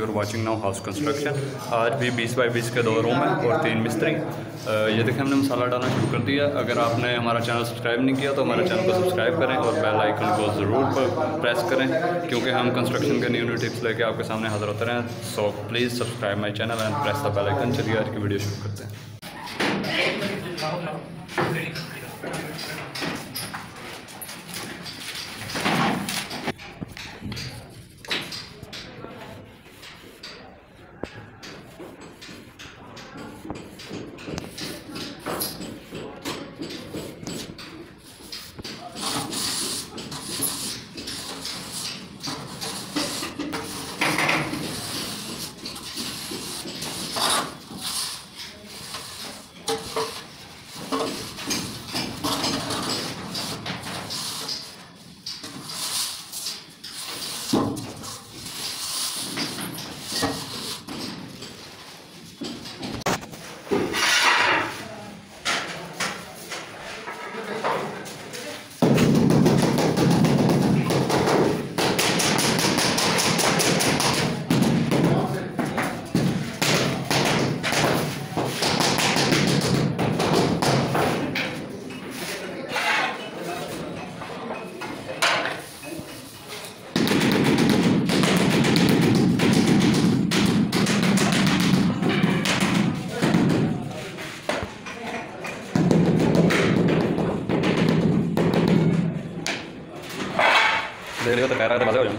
Are watching now house construction. आज भी 20 by 20 के 2 रूम हैं और 3 मिस्त्री। ये देखें हमने मसाला डालना शुरू कर दिया। अगर आपने हमारा चैनल सब्सक्राइब नहीं किया तो हमारे चैनल को सब्सक्राइब करें और बेल आइकन को ज़रूर प्रेस करें, क्योंकि हम कंस्ट्रक्शन के न्यू टिप्स लेके आपके सामने हाजिर होते रहें। So please subscribe my channel and press the bell icon. चलिए आज की वीडियो शुरू करते हैं। देख लियो तो कह रहा है दरवाजे हो जाए।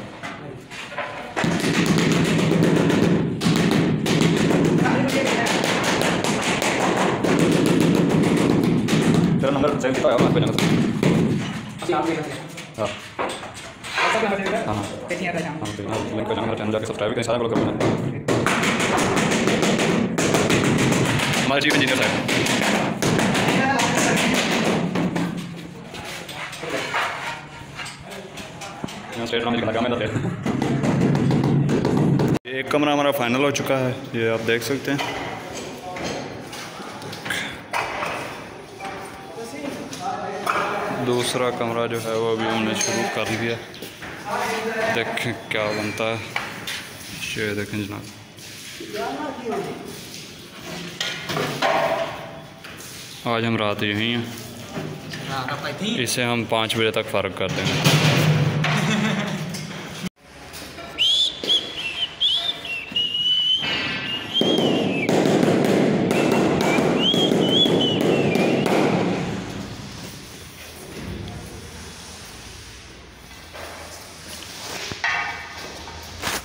तेरा नंबर सेव किया होगा मैं हाँ हाँ लिंक पे जाना, मेरा चैनल जाकर सब्सक्राइब करें, सारा फॉलो करना। हमारे चीफ इंजीनियर साहब एक कमरा हमारा फाइनल हो चुका है, ये आप देख सकते हैं। दूसरा कमरा जो है वो अभी हमने शुरू कर दिया, देखें क्या बनता है। ये देखें जनाब, आज हम रात यहीं हैं, इसे हम 5 बजे तक फ़ारग कर देंगे।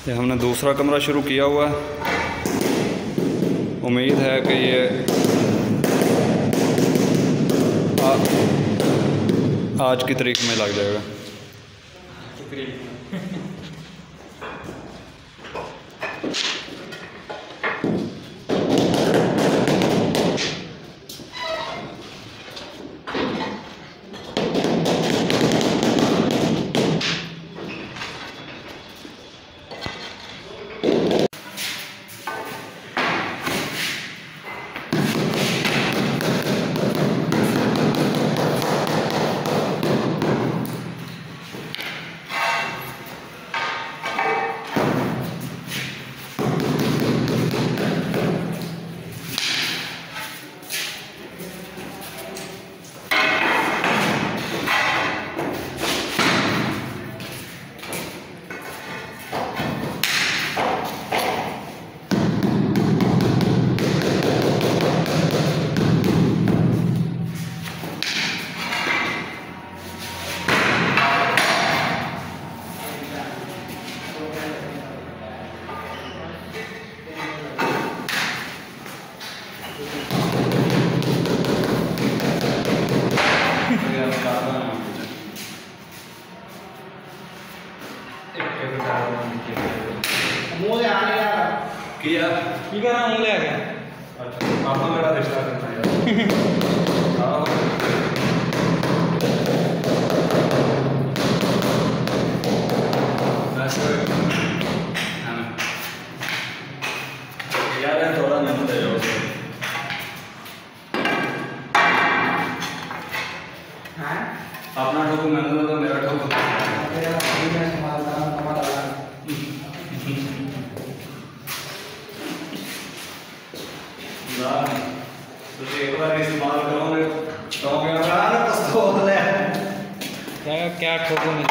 ये हमने दूसरा कमरा शुरू किया हुआ है, उम्मीद है कि ये आज की तारीख में लग जाएगा। आपका मेरा रिश्ता करना है यार थोड़ा नहीं दे अपना ठोको मैंने तो मेरा ठोको एक बार इस्तेमाल करोगे तो क्या ठोको में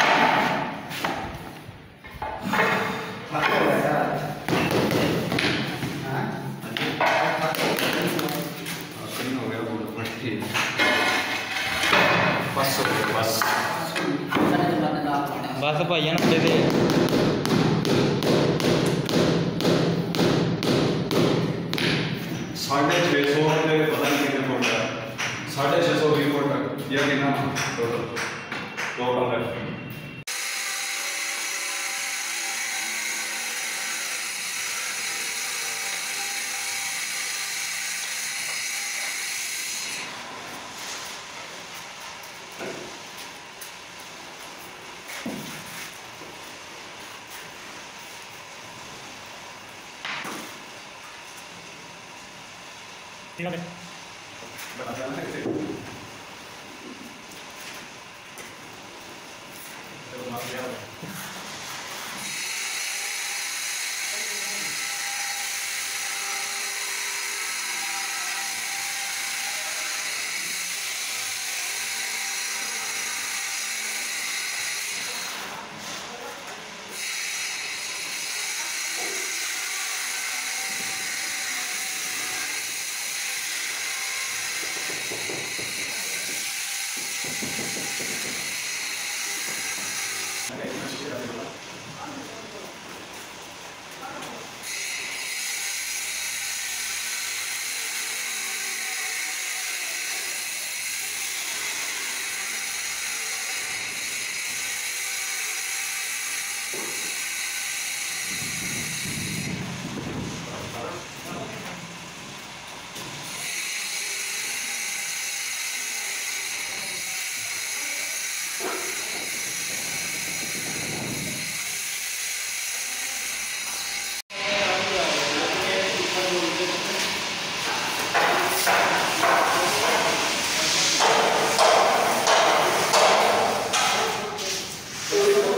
बस भाइया ना दे साढ़े 600 पता नहीं कितने फुट है 650 फुट या कितना टोटल है।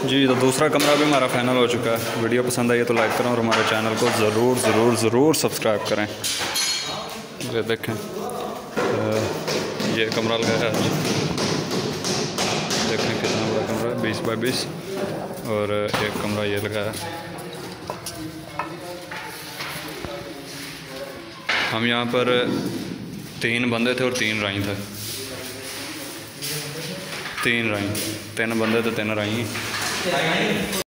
जी तो दूसरा कमरा भी हमारा फाइनल हो चुका है। वीडियो पसंद आई है तो लाइक करें और हमारे चैनल को ज़रूर सब्सक्राइब करें। ये देखें ये कमरा लगाया है, देखें कितना बड़ा कमरा है 20 बाई 20 और एक कमरा ये लगाया है। हम यहाँ पर 3 बंदे थे और 3 राई थे। 3 राई 3 बंदे थे 3 राई।